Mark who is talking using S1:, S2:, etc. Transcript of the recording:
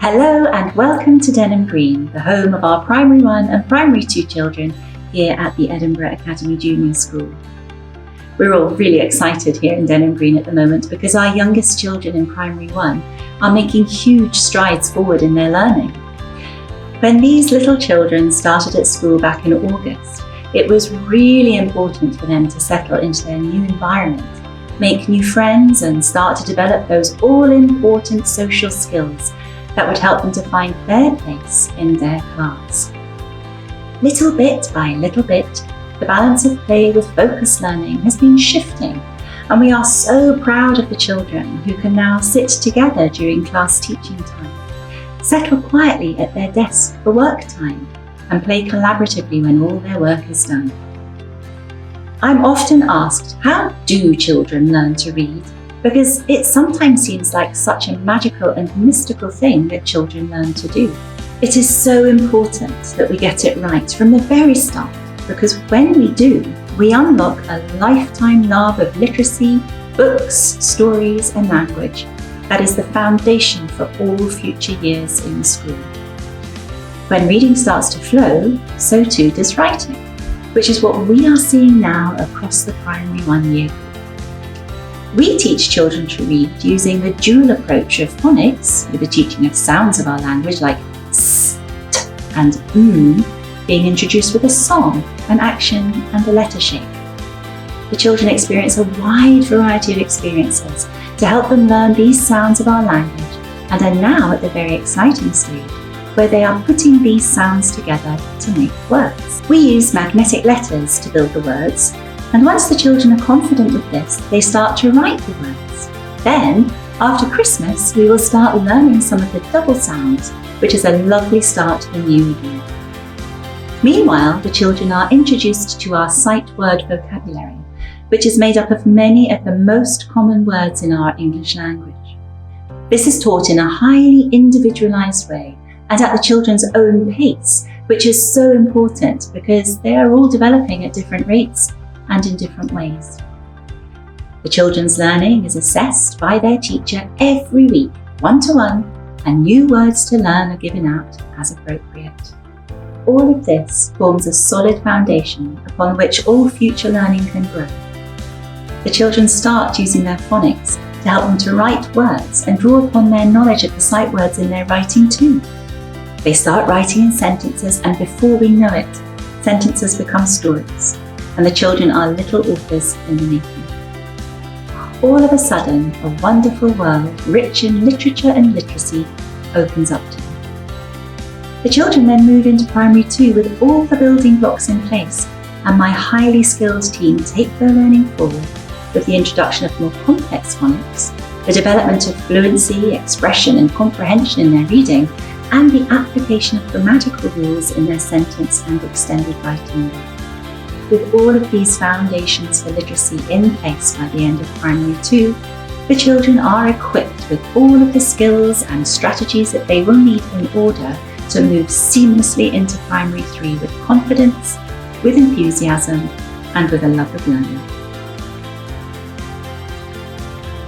S1: Hello and welcome to Denham Green, the home of our Primary 1 and Primary 2 children here at the Edinburgh Academy Junior School. We're all really excited here in Denham Green at the moment because our youngest children in Primary 1 are making huge strides forward in their learning. When these little children started at school back in August, it was really important for them to settle into their new environment, make new friends and start to develop those all-important social skills that would help them to find their place in their class. Little bit by little bit, the balance of play with focused learning has been shifting, and we are so proud of the children who can now sit together during class teaching time, settle quietly at their desk for work time, and play collaboratively when all their work is done. I'm often asked, how do children learn to read? Because it sometimes seems like such a magical and mystical thing that children learn to do. It is so important that we get it right from the very start, because when we do, we unlock a lifetime love of literacy, books, stories, and language that is the foundation for all future years in school. When reading starts to flow, so too does writing, which is what we are seeing now across the Primary 1 year. We teach children to read using the dual approach of phonics, with the teaching of sounds of our language like s, t, and being introduced with a song, an action, and a letter shape. The children experience a wide variety of experiences to help them learn these sounds of our language, and are now at the very exciting stage where they are putting these sounds together to make words. We use magnetic letters to build the words, and once the children are confident with this, they start to write the words. Then, after Christmas, we will start learning some of the double sounds, which is a lovely start to the new year. Meanwhile, the children are introduced to our sight word vocabulary, which is made up of many of the most common words in our English language. This is taught in a highly individualised way and at the children's own pace, which is so important because they are all developing at different rates and in different ways. The children's learning is assessed by their teacher every week, one-to-one, and new words to learn are given out as appropriate. All of this forms a solid foundation upon which all future learning can grow. The children start using their phonics to help them to write words and draw upon their knowledge of the sight words in their writing too. They start writing in sentences, and before we know it, sentences become stories, and the children are little authors in the making. All of a sudden, a wonderful world, rich in literature and literacy, opens up to them. The children then move into Primary 2 with all the building blocks in place, and my highly skilled team take their learning forward with the introduction of more complex phonics, the development of fluency, expression, and comprehension in their reading, and the application of grammatical rules in their sentence and extended writing. With all of these foundations for literacy in place by the end of Primary 2, the children are equipped with all of the skills and strategies that they will need in order to move seamlessly into Primary 3 with confidence, with enthusiasm, and with a love of learning.